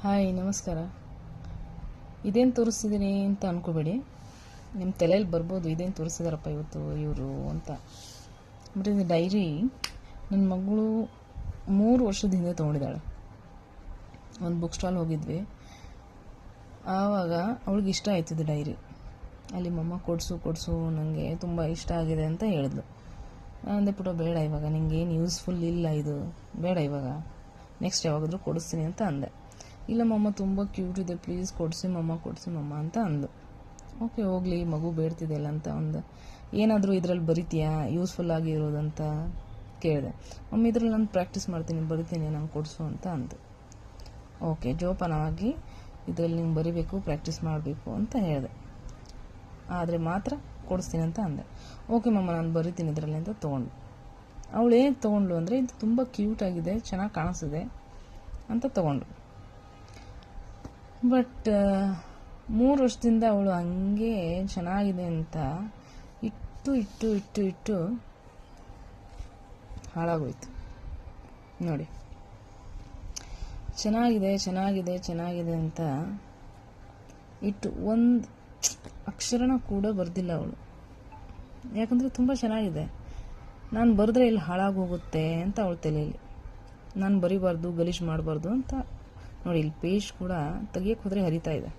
Hi, ನಮಸ್ಕಾರ. ಇದೇನು ತೋರಿಸ್ತಿದ್ದೀನಿ ಅಂತ ಅಂದ್ಕೋಬೇಡಿ. ನಿಮ್ಮ ತಲೆಯಲ್ಲಿ ಬರ್ಬೋದು, ಇದೇನು ತೋರಿಸಿದಾರಪ್ಪ ಇವತ್ತು ಇವರು ಅಂತ. ಬಟ್ ಇದು ಡೈರಿ ನನ್ನ ಮಗಳು 3 ವರ್ಷದ ಹಿಂದೆ ತೊಗೊಂಡಿದ್ದಾಳೆ. ಒಂದು ಬುಕ್ ಸ್ಟಾಲ್ ಹೋಗಿದ್ವಿ. ಆವಾಗ ಅವಳಿಗೆ ಇಷ್ಟ ಆಯ್ತಿದ್ದು ಡೈರಿ. ಅಲ್ಲಿ ಮಮ್ಮ ಕೊಡಿಸು ನನಗೆ ತುಂಬ ಇಷ್ಟ ಆಗಿದೆ ಅಂತ ಹೇಳಿದ್ಲು. ನಾನು ಅಂದೆ, ಪುಟ ಬೇಡ, ಇವಾಗ ನಿಂಗೇನು ಯೂಸ್ಫುಲ್ ಇಲ್ಲ, ಇದು ಬೇಡ, ಇವಾಗ ನೆಕ್ಸ್ಟ್ ಯಾವಾಗಾದರೂ ಕೊಡಿಸ್ತೀನಿ ಅಂತ ಅಂದೆ. ಇಲ್ಲ ಮಮ್ಮ, ತುಂಬ ಕ್ಯೂಟ್ ಇದೆ, ಪ್ಲೀಸ್ ಕೊಡಿಸಿ ಮಮ್ಮ ಅಂತ ಅಂದು. ಓಕೆ, ಹೋಗಲಿ, ಮಗು ಬೇಡ್ತಿದೆಯಲ್ಲ ಅಂತ ಒಂದು ಏನಾದರೂ ಇದರಲ್ಲಿ ಬರಿತೀಯಾ ಯೂಸ್ಫುಲ್ ಆಗಿರೋದಂತ ಕೇಳಿದೆ. ಮಮ್ಮಿ, ಇದರಲ್ಲಿ ನಾನು ಪ್ರಾಕ್ಟೀಸ್ ಮಾಡ್ತೀನಿ, ಬರಿತೀನಿ, ನಂಗೆ ಕೊಡಿಸು ಅಂತ ಅಂದು. ಓಕೆ, ಜೋಪಾನವಾಗಿ ಇದರಲ್ಲಿ ನಿಂಗೆ ಬರಿಬೇಕು, ಪ್ರಾಕ್ಟೀಸ್ ಮಾಡಬೇಕು ಅಂತ ಹೇಳಿದೆ. ಆದರೆ ಮಾತ್ರ ಕೊಡಿಸ್ತೀನಿ ಅಂತ ಅಂದೆ. ಓಕೆ ಮಮ್ಮ, ನಾನು ಬರಿತೀನಿ ಇದರಲ್ಲಿ ಅಂತ ತೊಗೊಂಡು. ಅವಳು ಏನು ತೊಗೊಂಡ್ಳು ಅಂದರೆ, ಇದು ತುಂಬ ಕ್ಯೂಟಾಗಿದೆ, ಚೆನ್ನಾಗಿ ಕಾಣಿಸ್ತಿದೆ ಅಂತ ತೊಗೊಂಡು. ಬಟ್ 3 ವರ್ಷದಿಂದ ಅವಳು ಹಂಗೆ ಚೆನ್ನಾಗಿದೆ ಅಂತ ಇಟ್ಟು ಹಾಳಾಗೋಯ್ತು ನೋಡಿ. ಚೆನ್ನಾಗಿದೆ ಅಂತ ಇಟ್ಟು ಒಂದು ಅಕ್ಷರನ ಕೂಡ ಬರ್ದಿಲ್ಲ ಅವಳು. ಯಾಕಂದರೆ ತುಂಬ ಚೆನ್ನಾಗಿದೆ, ನಾನು ಬರೆದ್ರೆ ಇಲ್ಲಿ ಹಾಳಾಗೋಗುತ್ತೆ ಅಂತ ಅವಳ ತಲೆಯಲ್ಲಿ. ನಾನು ಬರಿಬಾರ್ದು, ಗಲೀಜು ಮಾಡಬಾರ್ದು ಅಂತ ನೋಡಿ. ಇಲ್ಲಿ ಪೇಜ್ ಕೂಡ ತೆಗಿಯೋಕ್ಕೆ ಹೋದರೆ ಹರಿತಾ ಇದೆ.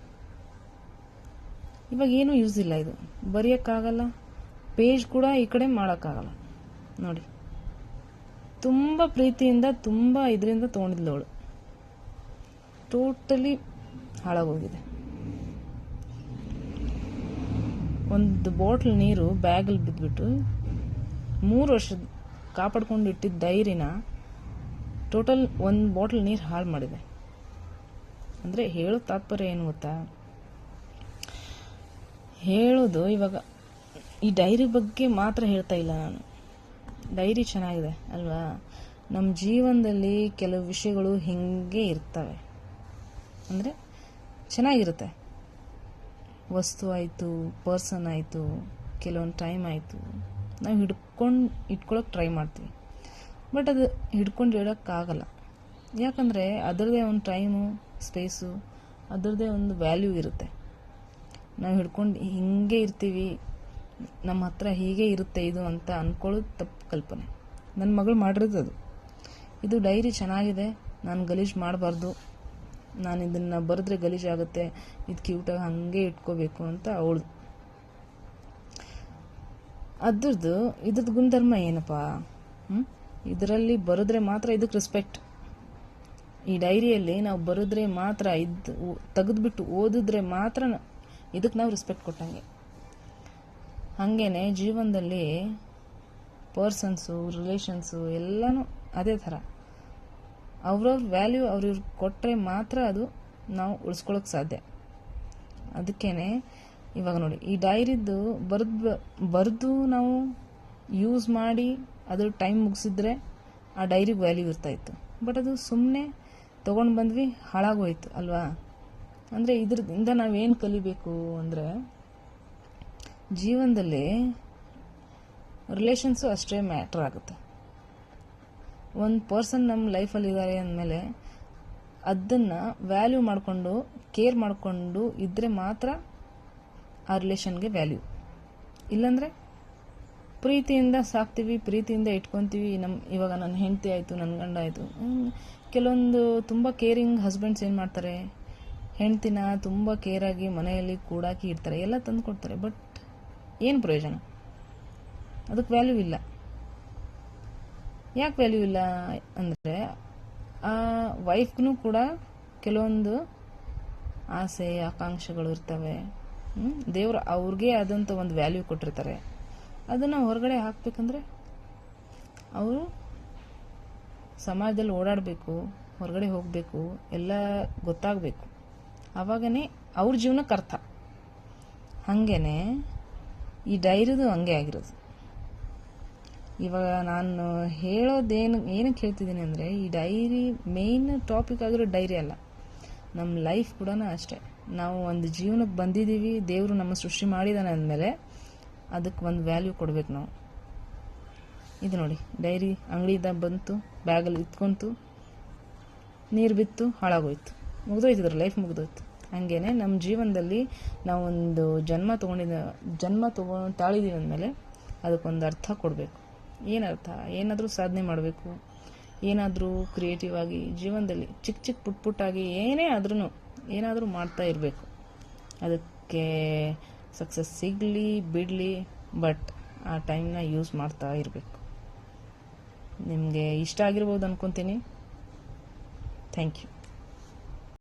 ಇವಾಗ ಏನೂ ಯೂಸ್ ಇಲ್ಲ, ಇದು ಬರೆಯೋಕ್ಕಾಗಲ್ಲ, ಪೇಜ್ ಕೂಡ ಈ ಕಡೆ ಮಾಡೋಕ್ಕಾಗಲ್ಲ ನೋಡಿ. ತುಂಬ ಪ್ರೀತಿಯಿಂದ ತುಂಬ ಇದರಿಂದ ತೊಗೊಂಡಿದ್ಲು ಅವಳು. ಟೋಟಲಿ ಹಾಳಾಗೋಗಿದೆ. ಒಂದು ಬಾಟ್ಲ್ ನೀರು ಬ್ಯಾಗಲ್ಲಿ ಬಿದ್ದುಬಿಟ್ಟು 3 ವರ್ಷದ ಕಾಪಾಡ್ಕೊಂಡು ಇಟ್ಟಿದ್ದ ಡೈರಿನ ಟೋಟಲ್ 1 ಬಾಟ್ಲ್ ನೀರು ಹಾಳು ಮಾಡಿದೆ. ಅಂದರೆ ಹೇಳೋ ತಾತ್ಪರ್ಯ ಏನು ಗೊತ್ತಾ? ಹೇಳೋದು ಇವಾಗ ಈ ಡೈರಿ ಬಗ್ಗೆ ಮಾತ್ರ ಹೇಳ್ತಾ ಇಲ್ಲ ನಾನು. ಡೈರಿ ಚೆನ್ನಾಗಿದೆ ಅಲ್ವಾ? ನಮ್ಮ ಜೀವನದಲ್ಲಿ ಕೆಲವು ವಿಷಯಗಳು ಹಿಂಗೆ ಇರ್ತವೆ, ಅಂದರೆ ಚೆನ್ನಾಗಿರುತ್ತೆ. ವಸ್ತು ಆಯಿತು, ಪರ್ಸನ್ ಆಯಿತು, ಕೆಲವೊಂದು ಟೈಮ್ ಆಯಿತು, ನಾವು ಇಟ್ಕೊಳ್ಳೋಕೆ ಟ್ರೈ ಮಾಡ್ತೀವಿ. ಬಟ್ ಅದು ಹಿಡ್ಕೊಂಡು ಇಡೋಕ್ಕಾಗಲ್ಲ. ಯಾಕಂದರೆ ಅದರದ್ದೇ ಒಂದು ಟೈಮು, ಸ್ಪೇಸು, ಅದರದ್ದೇ ಒಂದು ವ್ಯಾಲ್ಯೂ ಇರುತ್ತೆ. ನಾವು ಹಿಡ್ಕೊಂಡು ಹಿಂಗೆ ಇರ್ತೀವಿ, ನಮ್ಮ ಹತ್ರ ಹೀಗೆ ಇರುತ್ತೆ ಇದು ಅಂತ ಅಂದ್ಕೊಳ್ಳೋದು ತಪ್ಪು ಕಲ್ಪನೆ. ನನ್ನ ಮಗಳು ಮಾಡಿರೋದು ಅದು. ಇದು ಡೈರಿ ಚೆನ್ನಾಗಿದೆ, ನಾನು ಗಲೀಜು ಮಾಡಬಾರ್ದು, ನಾನು ಇದನ್ನು ಬರೆದ್ರೆ ಗಲೀಜಾಗುತ್ತೆ, ಇದು ಕ್ಯೂಟಾಗಿ ಹಾಗೆ ಇಟ್ಕೋಬೇಕು ಅಂತ ಅವಳು. ಇದ್ರದ್ದು ಗುಣಧರ್ಮ ಏನಪ್ಪ? ಇದರಲ್ಲಿ ಬರೆದ್ರೆ ಮಾತ್ರ ಇದಕ್ಕೆ ರೆಸ್ಪೆಕ್ಟ್. ಈ ಡೈರಿಯಲ್ಲಿ ನಾವು ಬರೆದ್ರೆ ಮಾತ್ರ, ತೆಗೆದುಬಿಟ್ಟು ಓದಿದ್ರೆ ಮಾತ್ರ ಇದಕ್ಕೆ ನಾವು ರೆಸ್ಪೆಕ್ಟ್ ಕೊಟ್ಟಂಗೆ. ಹಾಗೇನೆ ಜೀವನದಲ್ಲಿ ಪರ್ಸನ್ಸು, ರಿಲೇಷನ್ಸು ಎಲ್ಲನೂ ಅದೇ ಥರ. ಅವ್ರವ್ರ ವ್ಯಾಲ್ಯೂ ಅವ್ರವ್ರು ಕೊಟ್ಟರೆ ಮಾತ್ರ ಅದು ನಾವು ಉಳಿಸ್ಕೊಳ್ಳೋಕೆ ಸಾಧ್ಯ. ಅದಕ್ಕೇ ಇವಾಗ ನೋಡಿ, ಈ ಡೈರಿದ್ದು ಬರೆದು ನಾವು ಯೂಸ್ ಮಾಡಿ ಅದ್ರ ಟೈಮ್ ಮುಗಿಸಿದ್ರೆ ಆ ಡೈರಿಗೆ ವ್ಯಾಲ್ಯೂ ಇರ್ತಾಯಿತ್ತು. ಬಟ್ ಅದು ಸುಮ್ಮನೆ ತೊಗೊಂಡು ಬಂದ್ವಿ, ಹಾಳಾಗೋಯ್ತು ಅಲ್ವಾ? ಅಂದರೆ ಇದರಿಂದ ನಾವೇನು ಕಲಿಬೇಕು ಅಂದರೆ, ಜೀವನದಲ್ಲಿ ರಿಲೇಷನ್ಸು ಅಷ್ಟೇ ಮ್ಯಾಟ್ರ್ ಆಗುತ್ತೆ. ಒಂದು ಪರ್ಸನ್ ನಮ್ಮ ಲೈಫಲ್ಲಿ ಇದ್ದಾರೆ ಅಂದಮೇಲೆ ಅದನ್ನು ವ್ಯಾಲ್ಯೂ ಮಾಡಿಕೊಂಡು, ಕೇರ್ ಮಾಡಿಕೊಂಡು ಇದ್ದರೆ ಮಾತ್ರ ಆ ರಿಲೇಷನ್ಗೆ ವ್ಯಾಲ್ಯೂ. ಇಲ್ಲಾಂದರೆ ಪ್ರೀತಿಯಿಂದ ಸಾಕ್ತೀವಿ, ಪ್ರೀತಿಯಿಂದ ಇಟ್ಕೊತೀವಿ. ಇವಾಗ ನನ್ನ ಹೆಂಡತಿ ಆಯಿತು, ನನ್ನ ಗಂಡ ಆಯಿತು. ಕೆಲವೊಂದು ತುಂಬ ಕೇರಿಂಗ್ ಹಸ್ಬೆಂಡ್ಸ್ ಏನು ಮಾಡ್ತಾರೆ, ಹೆಂಡ್ತಿನ ತುಂಬ ಕೇರಾಗಿ ಮನೆಯಲ್ಲಿ ಕೂಡಾಕಿ ಇಡ್ತಾರೆ, ಎಲ್ಲ ತಂದು ಕೊಡ್ತಾರೆ. ಬಟ್ ಏನು ಪ್ರಯೋಜನ? ಅದಕ್ಕೆ ವ್ಯಾಲ್ಯೂ ಇಲ್ಲ. ಯಾಕೆ ವ್ಯಾಲ್ಯೂ ಇಲ್ಲ ಅಂದರೆ, ಆ ವೈಫ್ಗೂ ಕೂಡ ಕೆಲವೊಂದು ಆಸೆ, ಆಕಾಂಕ್ಷೆಗಳು ಇರ್ತವೆ. ದೇವರು ಅವ್ರಿಗೆ ಆದಂಥ ಒಂದು ವ್ಯಾಲ್ಯೂ ಕೊಟ್ಟಿರ್ತಾರೆ. ಅದನ್ನು ಹೊರಗಡೆ ಹಾಕಬೇಕಂದ್ರೆ ಅವರು ಸಮಾಜದಲ್ಲಿ ಓಡಾಡಬೇಕು, ಹೊರಗಡೆ ಹೋಗಬೇಕು, ಎಲ್ಲ ಗೊತ್ತಾಗಬೇಕು. ಆವಾಗನೇ ಅವ್ರ ಜೀವನಕ್ಕೆ ಅರ್ಥ. ಹಾಗೇ ಈ ಡೈರಿದು ಹಂಗೆ ಆಗಿರೋದು. ಇವಾಗ ನಾನು ಏನಕ್ಕೆ ಹೇಳ್ತಿದ್ದೀನಿ ಅಂದರೆ, ಈ ಡೈರಿ ಮೇಯ್ನ್ ಟಾಪಿಕ್ ಆಗಿರೋ ಡೈರಿ ಅಲ್ಲ, ನಮ್ಮ ಲೈಫ್ ಕೂಡ ಅಷ್ಟೇ. ನಾವು ಒಂದು ಜೀವನಕ್ಕೆ ಬಂದಿದ್ದೀವಿ, ದೇವರು ನಮ್ಮ ಸೃಷ್ಟಿ ಮಾಡಿದಾನೆ ಅಂದಮೇಲೆ ಅದಕ್ಕೆ ಒಂದು ವ್ಯಾಲ್ಯೂ ಕೊಡಬೇಕು ನಾವು. ಇದು ನೋಡಿ, ಡೈರಿ ಅಂಗಡಿಯಿಂದ ಬಂತು, ಬ್ಯಾಗಲ್ಲಿ ಇಟ್ಕೊಂತು, ನೀರು ಬಿತ್ತು, ಹಾಳಾಗೋಯ್ತು. ಮುಗಿದೋಯ್ತಿದ್ರ ಲೈಫ್ ಮುಗಿದೋಯ್ತು. ಹಾಗೇ ನಮ್ಮ ಜೀವನದಲ್ಲಿ ನಾವೊಂದು ಜನ್ಮ ತಾಳಿದ್ದೀವಿ ಅಂದಮೇಲೆ ಅದಕ್ಕೊಂದು ಅರ್ಥ ಕೊಡಬೇಕು. ಏನರ್ಥ? ಏನಾದರೂ ಸಾಧನೆ ಮಾಡಬೇಕು, ಏನಾದರೂ ಕ್ರಿಯೇಟಿವ್ ಆಗಿ ಜೀವನದಲ್ಲಿ ಚಿಕ್ಕ ಪುಟ್ಟಾಗಿ ಏನಾದರೂ ಮಾಡ್ತಾ ಇರಬೇಕು. ಅದಕ್ಕೆ ಸಕ್ಸಸ್ ಸಿಗಲಿ ಬಿಡಲಿ, ಬಟ್ ಆ ಟೈಮ್ನ ಯೂಸ್ ಮಾಡ್ತಾ ಇರಬೇಕು. ನಿಮಗೆ ಇಷ್ಟ ಆಗಿರ್ಬೋದು ಅಂದ್ಕೊತೀನಿ. Thank you.